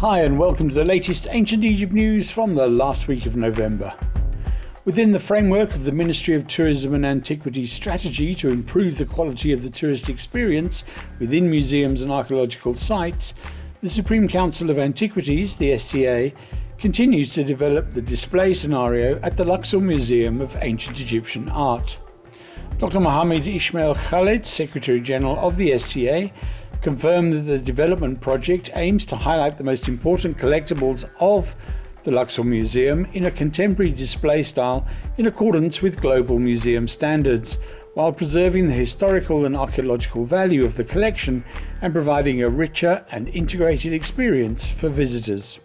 Hi and welcome to the latest Ancient Egypt news from the last week of November. Within the framework of the Ministry of Tourism and Antiquities strategy to improve the quality of the tourist experience within museums and archaeological sites, the Supreme Council of Antiquities, the SCA, continues to develop the display scenario at the Luxor Museum of Ancient Egyptian Art. Dr. Mohammed Ismail Khaled, Secretary General of the SCA, confirmed that the development project aims to highlight the most important collectibles of the Luxor Museum in a contemporary display style in accordance with global museum standards, while preserving the historical and archaeological value of the collection and providing a richer and integrated experience for visitors.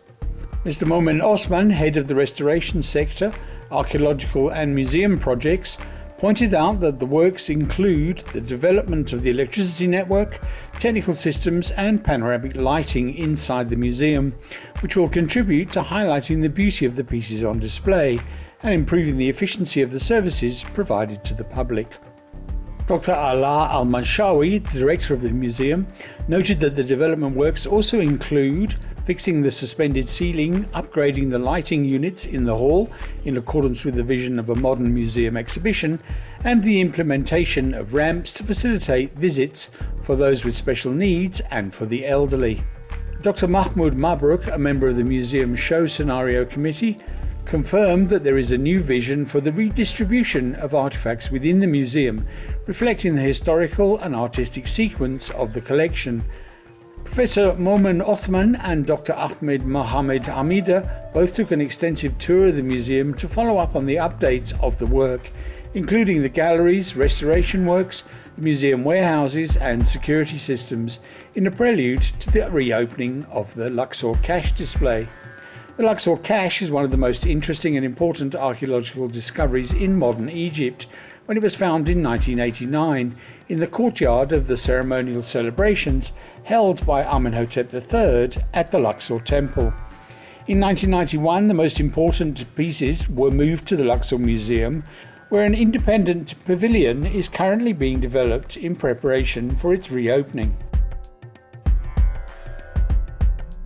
Mr. Momen Osman, head of the restoration sector, archaeological and museum projects, pointed out that the works include the development of the electricity network, technical systems and panoramic lighting inside the museum, which will contribute to highlighting the beauty of the pieces on display and improving the efficiency of the services provided to the public. Dr. Ala Al-Manshawi, the director of the museum, noted that the development works also include fixing the suspended ceiling, upgrading the lighting units in the hall in accordance with the vision of a modern museum exhibition, and the implementation of ramps to facilitate visits for those with special needs and for the elderly. Dr. Mahmoud Mabruk, a member of the museum show scenario committee, confirmed that there is a new vision for the redistribution of artifacts within the museum, reflecting the historical and artistic sequence of the collection. Professor Momen Othman and Dr. Ahmed Mohamed Hamida both took an extensive tour of the museum to follow up on the updates of the work, including the galleries, restoration works, the museum warehouses and security systems, in a prelude to the reopening of the Luxor cache display. The Luxor cache is one of the most interesting and important archaeological discoveries in modern Egypt, when it was found in 1989 in the courtyard of the ceremonial celebrations held by Amenhotep III at the Luxor Temple. In 1991, the most important pieces were moved to the Luxor Museum, where an independent pavilion is currently being developed in preparation for its reopening.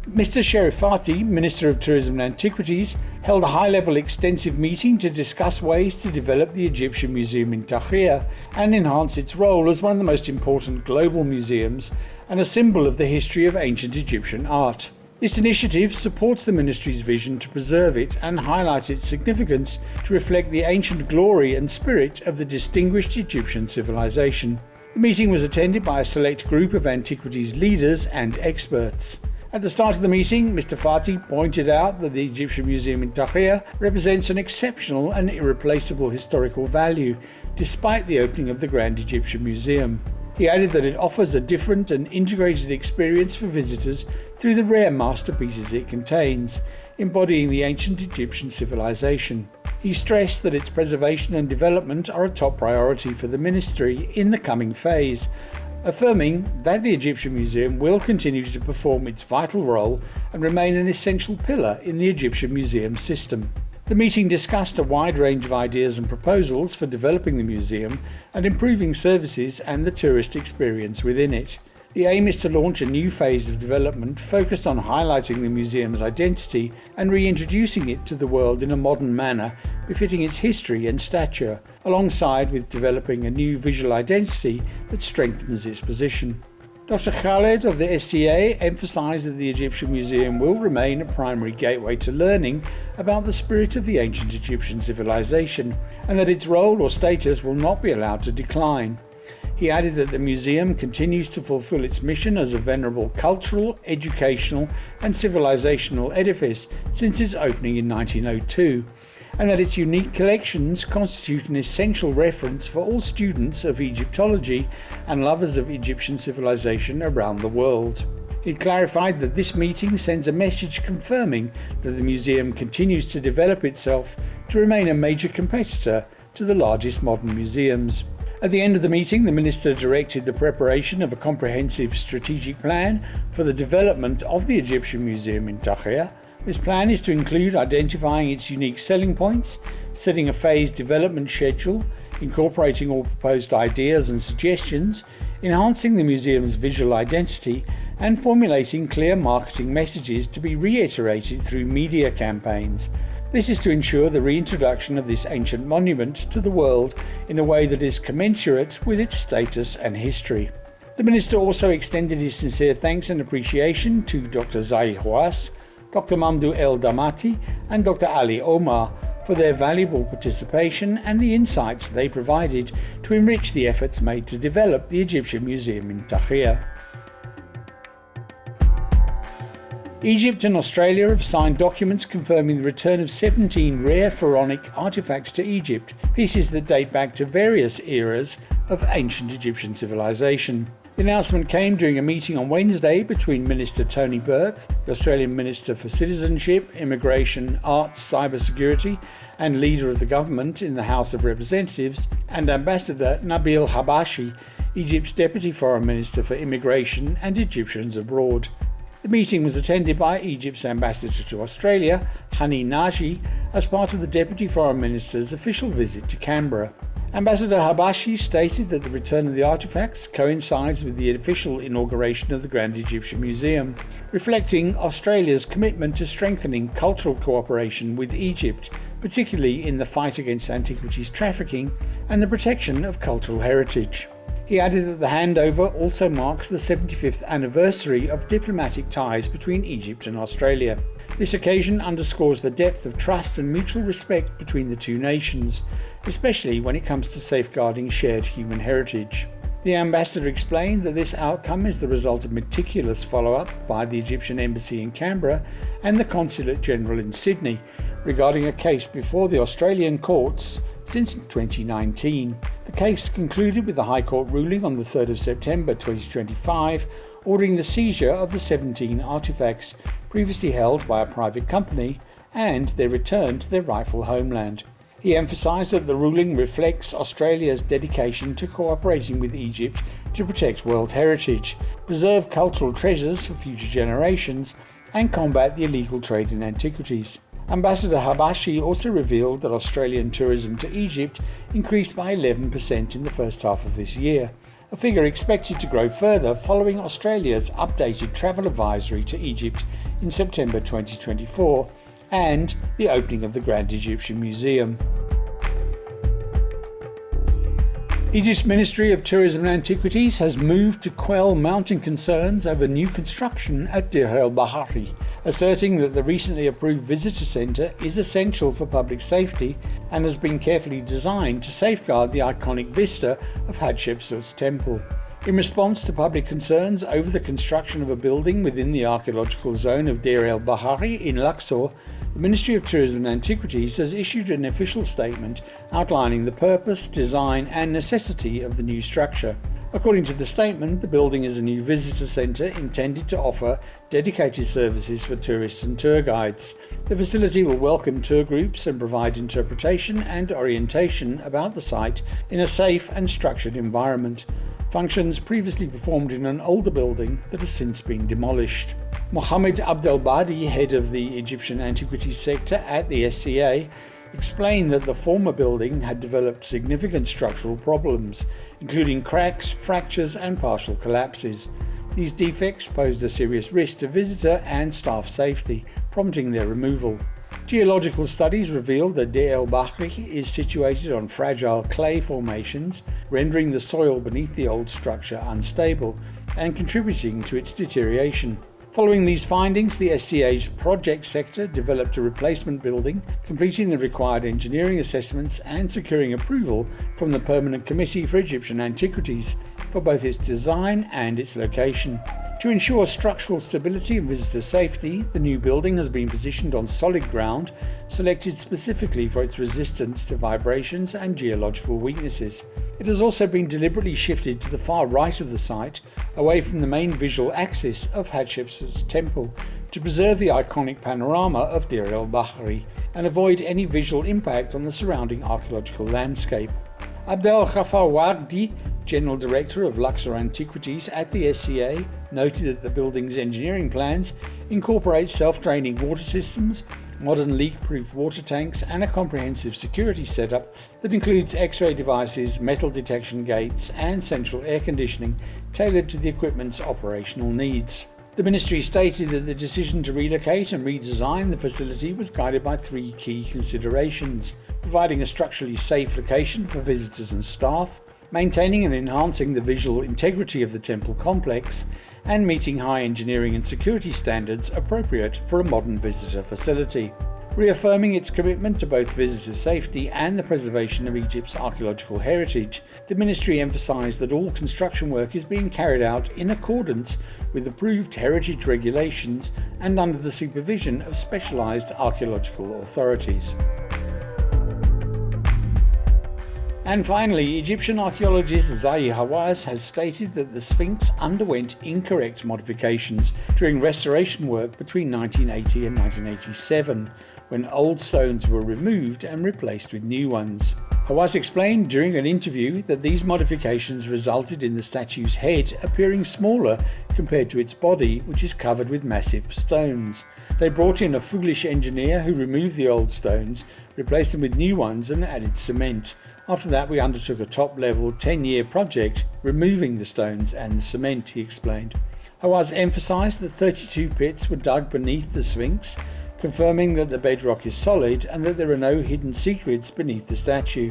Mr. Sherifati, Minister of Tourism and Antiquities, held a high-level extensive meeting to discuss ways to develop the Egyptian Museum in Tahrir and enhance its role as one of the most important global museums and a symbol of the history of ancient Egyptian art. This initiative supports the Ministry's vision to preserve it and highlight its significance to reflect the ancient glory and spirit of the distinguished Egyptian civilization. The meeting was attended by a select group of antiquities leaders and experts. At the start of the meeting, Mr. Fati pointed out that the Egyptian Museum in Tahrir represents an exceptional and irreplaceable historical value, despite the opening of the Grand Egyptian Museum. He added that it offers a different and integrated experience for visitors through the rare masterpieces it contains, embodying the ancient Egyptian civilization. He stressed that its preservation and development are a top priority for the ministry in the coming phase, affirming that the Egyptian Museum will continue to perform its vital role and remain an essential pillar in the Egyptian museum system. The meeting discussed a wide range of ideas and proposals for developing the museum and improving services and the tourist experience within it. The aim is to launch a new phase of development focused on highlighting the museum's identity and reintroducing it to the world in a modern manner befitting its history and stature, alongside with developing a new visual identity that strengthens its position. Dr. Khaled of the SCA emphasised that the Egyptian Museum will remain a primary gateway to learning about the spirit of the ancient Egyptian civilization, and that its role or status will not be allowed to decline. He added that the museum continues to fulfill its mission as a venerable cultural, educational and civilizational edifice since its opening in 1902, and that its unique collections constitute an essential reference for all students of Egyptology and lovers of Egyptian civilization around the world. He clarified that this meeting sends a message confirming that the museum continues to develop itself to remain a major competitor to the largest modern museums. At the end of the meeting, the Minister directed the preparation of a comprehensive strategic plan for the development of the Egyptian Museum in Tahrir. This plan is to include identifying its unique selling points, setting a phased development schedule, incorporating all proposed ideas and suggestions, enhancing the museum's visual identity, and formulating clear marketing messages to be reiterated through media campaigns. This is to ensure the reintroduction of this ancient monument to the world in a way that is commensurate with its status and history. The minister also extended his sincere thanks and appreciation to Dr. Zahi Hawass, Dr. Mamdouh El Damati and Dr. Ali Omar for their valuable participation and the insights they provided to enrich the efforts made to develop the Egyptian Museum in Tahrir. Egypt and Australia have signed documents confirming the return of 17 rare pharaonic artefacts to Egypt, pieces that date back to various eras of ancient Egyptian civilization. The announcement came during a meeting on Wednesday between Minister Tony Burke, the Australian Minister for Citizenship, Immigration, Arts, Cybersecurity and leader of the government in the House of Representatives, and Ambassador Nabil Habashi, Egypt's Deputy Foreign Minister for Immigration and Egyptians Abroad. The meeting was attended by Egypt's ambassador to Australia, Hani Naji, as part of the Deputy Foreign Minister's official visit to Canberra. Ambassador Habashi stated that the return of the artefacts coincides with the official inauguration of the Grand Egyptian Museum, reflecting Australia's commitment to strengthening cultural cooperation with Egypt, particularly in the fight against antiquities trafficking and the protection of cultural heritage. He added that the handover also marks the 75th anniversary of diplomatic ties between Egypt and Australia. This occasion underscores the depth of trust and mutual respect between the two nations, especially when it comes to safeguarding shared human heritage. The ambassador explained that this outcome is the result of meticulous follow-up by the Egyptian Embassy in Canberra and the Consulate General in Sydney regarding a case before the Australian courts since 2019. The case concluded with the High Court ruling on the 3rd of September 2025, ordering the seizure of the 17 artefacts previously held by a private company and their return to their rightful homeland. He emphasised that the ruling reflects Australia's dedication to cooperating with Egypt to protect world heritage, preserve cultural treasures for future generations, and combat the illegal trade in antiquities. Ambassador Habashi also revealed that Australian tourism to Egypt increased by 11% in the first half of this year, a figure expected to grow further following Australia's updated travel advisory to Egypt in September 2024 and the opening of the Grand Egyptian Museum. Egypt's Ministry of Tourism and Antiquities has moved to quell mounting concerns over new construction at Deir el-Bahari, asserting that the recently approved visitor centre is essential for public safety and has been carefully designed to safeguard the iconic vista of Hatshepsut's temple. In response to public concerns over the construction of a building within the archaeological zone of Deir el-Bahari in Luxor, the Ministry of Tourism and Antiquities has issued an official statement outlining the purpose, design and necessity of the new structure. According to the statement, the building is a new visitor centre intended to offer dedicated services for tourists and tour guides. The facility will welcome tour groups and provide interpretation and orientation about the site in a safe and structured environment, functions previously performed in an older building that has since been demolished. Mohammed Abdelbadi, head of the Egyptian Antiquities sector at the SCA, explained that the former building had developed significant structural problems, including cracks, fractures and partial collapses. These defects posed a serious risk to visitor and staff safety, prompting their removal. Geological studies revealed that Deir el-Bahari is situated on fragile clay formations, rendering the soil beneath the old structure unstable and contributing to its deterioration. Following these findings, the SCA's project sector developed a replacement building, completing the required engineering assessments and securing approval from the Permanent Committee for Egyptian Antiquities for both its design and its location. To ensure structural stability and visitor safety, the new building has been positioned on solid ground, selected specifically for its resistance to vibrations and geological weaknesses. It has also been deliberately shifted to the far right of the site, away from the main visual axis of Hatshepsut's temple, to preserve the iconic panorama of Deir el-Bahari and avoid any visual impact on the surrounding archaeological landscape. Abdel Ghaffar Wardi, General Director of Luxor Antiquities at the SCA, noted that the building's engineering plans incorporate self-draining water systems, modern leak-proof water tanks and a comprehensive security setup that includes X-ray devices, metal detection gates and central air conditioning tailored to the equipment's operational needs. The ministry stated that the decision to relocate and redesign the facility was guided by three key considerations: providing a structurally safe location for visitors and staff, maintaining and enhancing the visual integrity of the temple complex, and meeting high engineering and security standards appropriate for a modern visitor facility. Reaffirming its commitment to both visitor safety and the preservation of Egypt's archaeological heritage, the ministry emphasised that all construction work is being carried out in accordance with approved heritage regulations and under the supervision of specialised archaeological authorities. And finally, Egyptian archaeologist Zahi Hawass has stated that the Sphinx underwent incorrect modifications during restoration work between 1980 and 1987, when old stones were removed and replaced with new ones. Hawass explained during an interview that these modifications resulted in the statue's head appearing smaller compared to its body, which is covered with massive stones. They brought in a foolish engineer who removed the old stones, replaced them with new ones and added cement. After that, we undertook a top-level 10-year project, removing the stones and the cement, he explained. Hawass emphasised that 32 pits were dug beneath the Sphinx, confirming that the bedrock is solid and that there are no hidden secrets beneath the statue.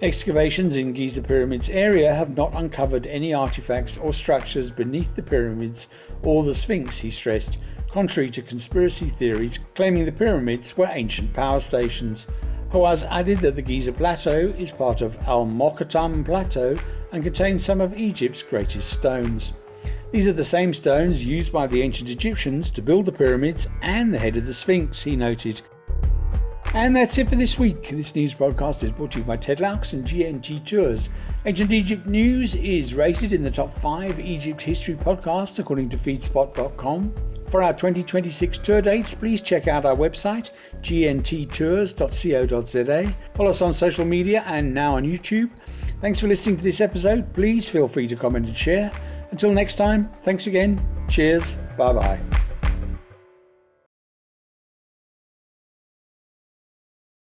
Excavations in Giza Pyramids area have not uncovered any artifacts or structures beneath the pyramids or the Sphinx, he stressed, contrary to conspiracy theories claiming the pyramids were ancient power stations. Hawass added that the Giza Plateau is part of Al-Mokattam Plateau and contains some of Egypt's greatest stones. These are the same stones used by the ancient Egyptians to build the pyramids and the head of the Sphinx, he noted. And that's it for this week. This news broadcast is brought to you by Ted Laux and GNT Tours. Ancient Egypt News is rated in the top 5 Egypt history podcasts according to feedspot.com. For our 2026 tour dates, please check out our website, gnttours.co.za. Follow us on social media and now on YouTube. Thanks for listening to this episode. Please feel free to comment and share. Until next time, thanks again. Cheers. Bye-bye.